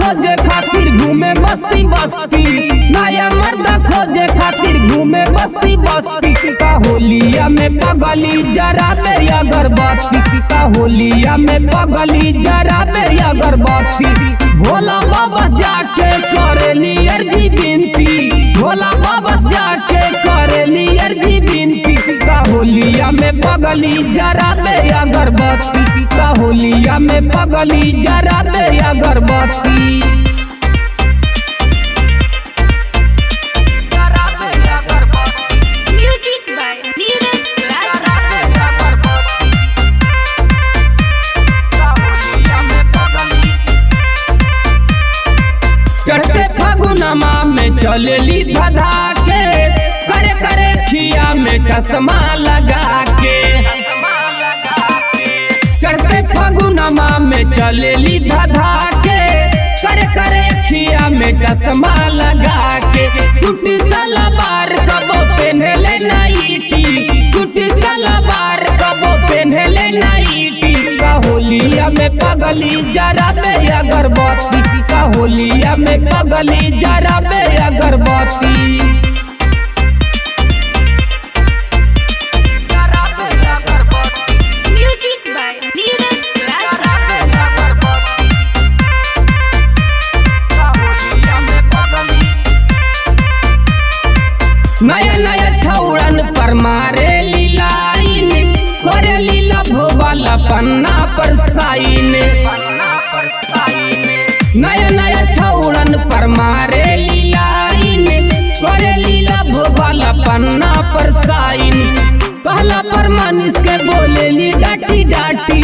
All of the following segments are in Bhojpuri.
खोजे खातिर घूमे बस्ती बस्ती, नया मर्दा खोजे खातिर घूमे बस्ती बस्ती। का होलिया में पगली जरा दे अगरबत्ती, का होलिया में पगली जरा दे अगरबत्ती। भोला बाबा जाके करेली अर्जी बिनती, भोला बाबा जाके करेली अर्जी बिनती। का होलिया में पगली जरा दे अगरबत्ती, का होलिया में पगली जरा दे अगरबत्ती। म्यूजिक बाय नीरज क्लासा। चढ़ते फगुनमा में चलेली धधा के, करे करे खिया में चश्मा लगा के। चढ़ते फगुनमा में चलेली धधा के, करे करे खिया में चश्मा लगा के। सूटी सलवार कबो पहनले नाइटी, सूटी सलवार कबो पहनले नाइटी। का होलिया में पगली जरा दे अगरबत्ती, का होलिया में पगली जरा दे अगरबत्ती। म्यूजिक बाय नीरज क्लासा। नया नया छौड़न पर मारे लीलाइन, करे लीला भोवाला पन्ना पर साइन। नया नया छौड़न पर मारे लीलाइन, करे लीला भोवाला पन्ना पर साइन। कहला पर मानिस के बोलेली डाटी डाटी,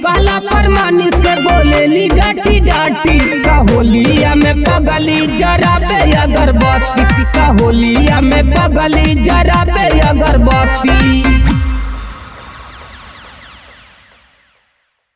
कहला पर मानिस के बोलेली डाटी डाटी। का होलिया में पगली जरा दे अगरबत्ती, का होलिया में पगली जरा दे अगरबत्ती।